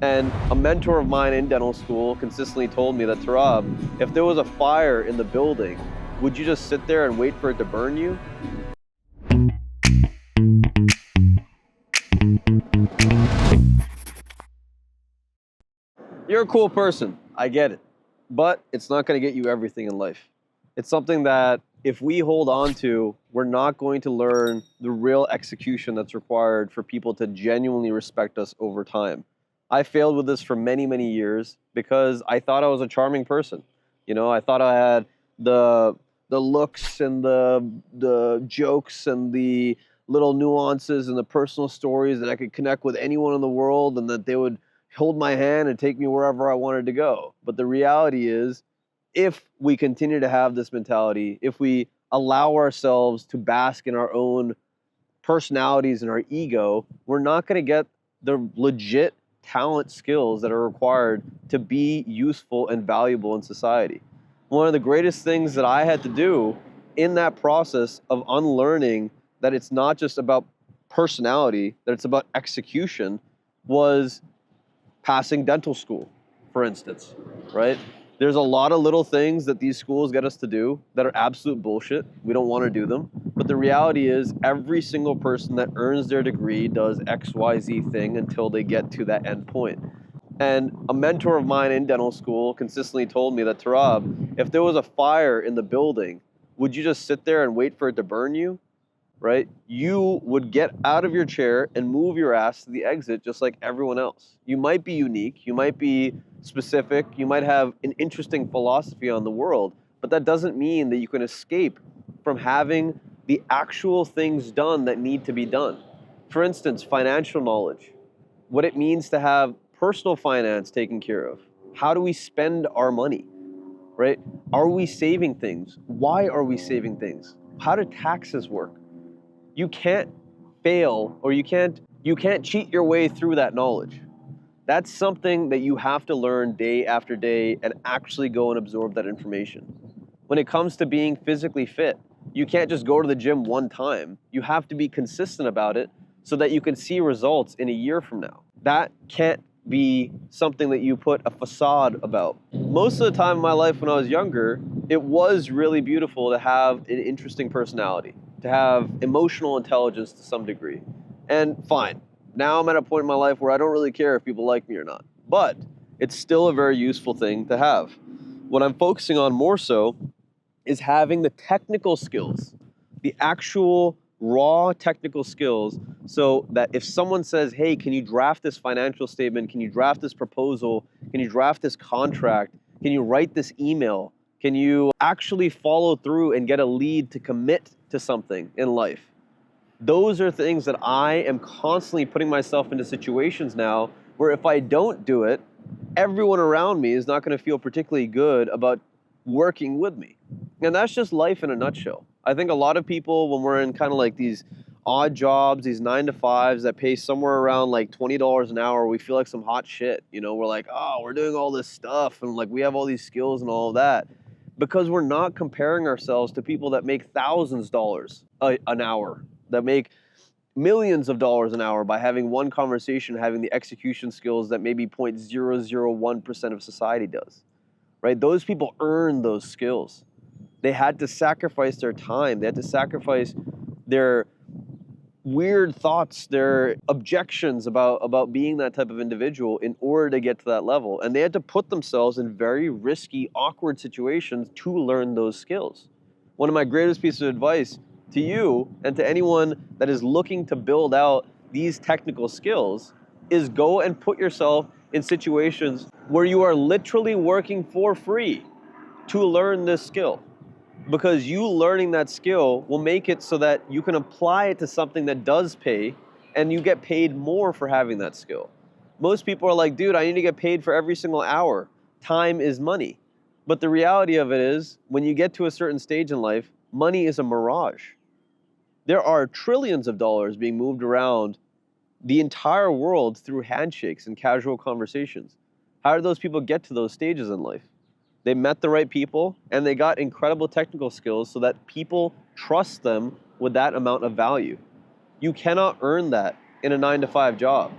And a mentor of mine in dental school consistently told me that, Turab, if there was a fire in the building, would you just sit there and wait for it to burn you? You're a cool person, I get it, but it's not going to get you everything in life. It's something that if we hold on to, we're not going to learn the real execution that's required for people to genuinely respect us over time. I failed with this for many, many years because I thought I was a charming person. You know, I thought I had the looks and the jokes and the little nuances and the personal stories that I could connect with anyone in the world, and that they would hold my hand and take me wherever I wanted to go. But the reality is, if we continue to have this mentality, if we allow ourselves to bask in our own personalities and our ego, we're not going to get the legit talent skills that are required to be useful and valuable in society. One of the greatest things that I had to do in that process of unlearning that it's not just about personality, that it's about execution, was passing dental school, for instance, right? There's a lot of little things that these schools get us to do that are absolute bullshit. We don't want to do them. But the reality is every single person that earns their degree does XYZ thing until they get to that end point. And a mentor of mine in dental school consistently told me that, Turab, if there was a fire in the building, would you just sit there and wait for it to burn you? Right? You would get out of your chair and move your ass to the exit just like everyone else. You might be unique, you might be specific, you might have an interesting philosophy on the world, but that doesn't mean that you can escape from having the actual things done that need to be done. For instance, financial knowledge, what it means to have personal finance taken care of. How do we spend our money, right? Are we saving things? Why are we saving things? How do taxes work? You can't fail, or you can't cheat your way through that knowledge. That's something that you have to learn day after day and actually go and absorb that information. When it comes to being physically fit, you can't just go to the gym one time. You have to be consistent about it so that you can see results in a year from now. That can't be something that you put a facade about. Most of the time in my life when I was younger, it was really beautiful to have an interesting personality, to have emotional intelligence to some degree. And fine, now I'm at a point in my life where I don't really care if people like me or not. But it's still a very useful thing to have. What I'm focusing on more so is having the technical skills, the actual raw technical skills, so that if someone says, hey, can you draft this financial statement? Can you draft this proposal? Can you draft this contract? Can you write this email? Can you actually follow through and get a lead to commit to something in life? Those are things that I am constantly putting myself into situations now where if I don't do it, everyone around me is not going to feel particularly good about working with me. And that's just life in a nutshell. I think a lot of people, when we're in kind of like these odd jobs, these 9-to-5s that pay somewhere around like $20 an hour, we feel like some hot shit. You know, we're like, oh, we're doing all this stuff and like we have all these skills and all of that. Because we're not comparing ourselves to people that make thousands of dollars an hour, that make millions of dollars an hour by having one conversation, having the execution skills that maybe 0.001% of society does. Right? Those people earn those skills. They had to sacrifice their time. They had to sacrifice their weird thoughts, their objections about being that type of individual in order to get to that level. And they had to put themselves in very risky, awkward situations to learn those skills. One of my greatest pieces of advice to you and to anyone that is looking to build out these technical skills is go and put yourself in situations where you are literally working for free to learn this skill. Because you learning that skill will make it so that you can apply it to something that does pay and you get paid more for having that skill. Most people are like, dude, I need to get paid for every single hour. Time is money. But the reality of it is, when you get to a certain stage in life, money is a mirage. There are trillions of dollars being moved around the entire world through handshakes and casual conversations. How did those people get to those stages in life? They met the right people and they got incredible technical skills so that people trust them with that amount of value. You cannot earn that in a 9-to-5 job.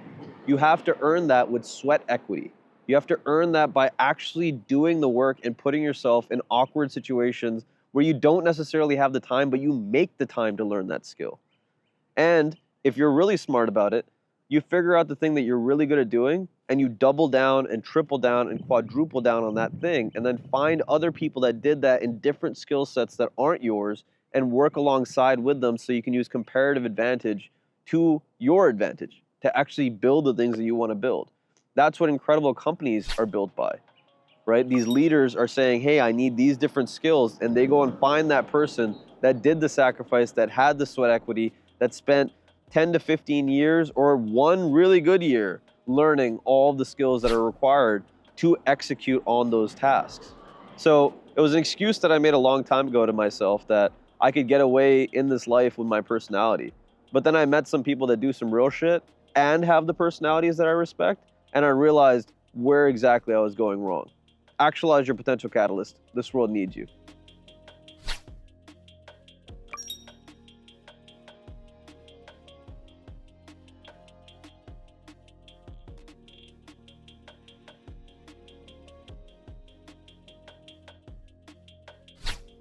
You have to earn that with sweat equity. You have to earn that by actually doing the work and putting yourself in awkward situations where you don't necessarily have the time, but you make the time to learn that skill. And if you're really smart about it, you figure out the thing that you're really good at doing and you double down and triple down and quadruple down on that thing, and then find other people that did that in different skill sets that aren't yours and work alongside with them so you can use comparative advantage to your advantage to actually build the things that you want to build. That's what incredible companies are built by, right? These leaders are saying, hey, I need these different skills, and they go and find that person that did the sacrifice, that had the sweat equity, that spent 10 to 15 years or one really good year learning all the skills that are required to execute on those tasks. So it was an excuse that I made a long time ago to myself that I could get away in this life with my personality. But then I met some people that do some real shit and have the personalities that I respect, and I realized where exactly I was going wrong. Actualize your potential catalyst. This world needs you.